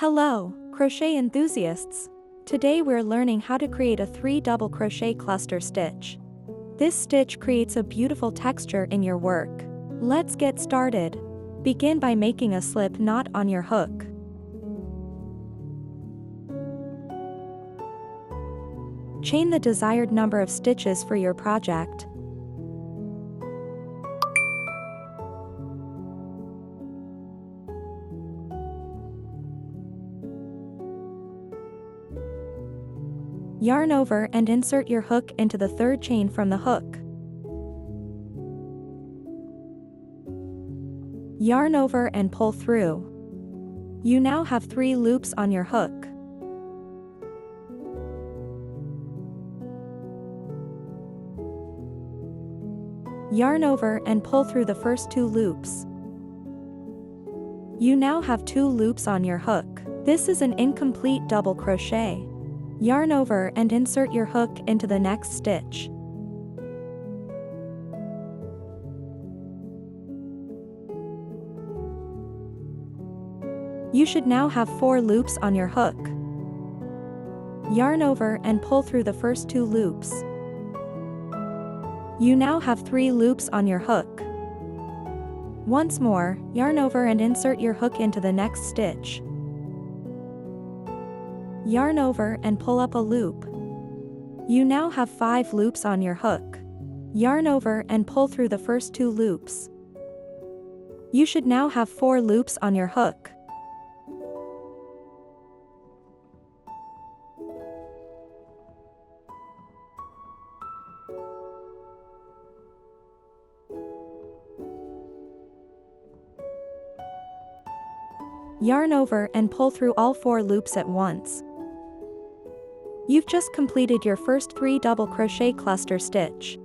Hello, crochet enthusiasts! Today we're learning how to create a 3 double crochet cluster stitch. This stitch creates a beautiful texture in your work. Let's get started. Begin by making a slip knot on your hook. Chain the desired number of stitches for your project. Yarn over and insert your hook into the third chain from the hook. Yarn over and pull through. You now have 3 loops on your hook. Yarn over and pull through the first 2 loops. You now have 2 loops on your hook. This is an incomplete double crochet. Yarn over and insert your hook into the next stitch. You should now have 4 loops on your hook. Yarn over and pull through the first 2 loops. You now have 3 loops on your hook. Once more, yarn over and insert your hook into the next stitch. Yarn over and pull up a loop. You now have 5 loops on your hook. Yarn over and pull through the first 2 loops. You should now have 4 loops on your hook. Yarn over and pull through all 4 loops at once. You've just completed your first 3 double crochet cluster stitch.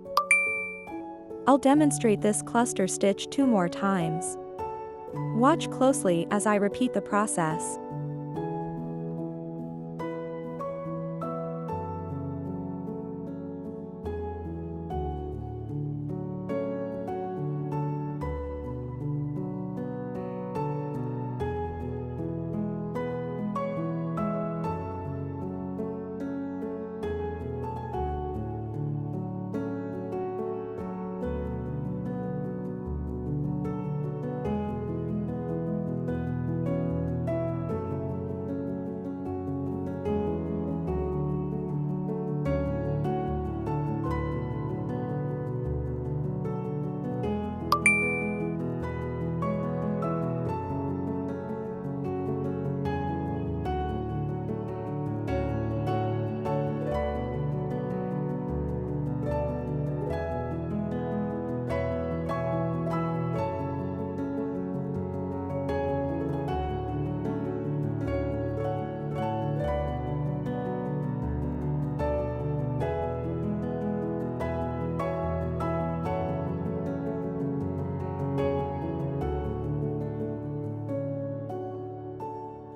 I'll demonstrate this cluster stitch 2 more times. Watch closely as I repeat the process.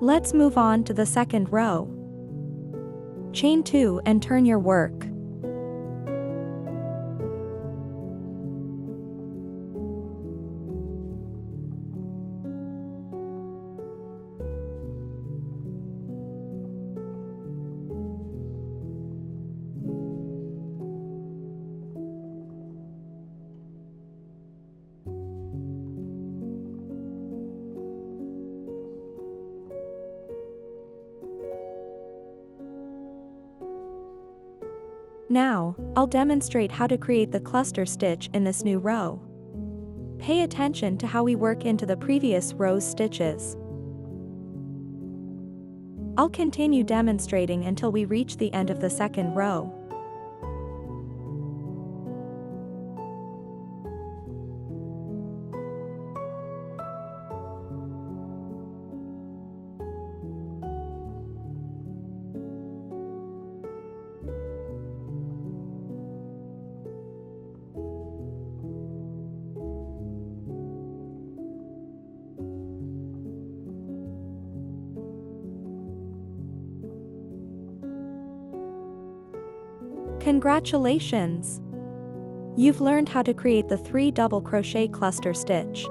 Let's move on to the second row. Chain 2 and turn your work. Now, I'll demonstrate how to create the cluster stitch in this new row. Pay attention to how we work into the previous row's stitches. I'll continue demonstrating until we reach the end of the second row. Congratulations! You've learned how to create the 3 double crochet cluster stitch.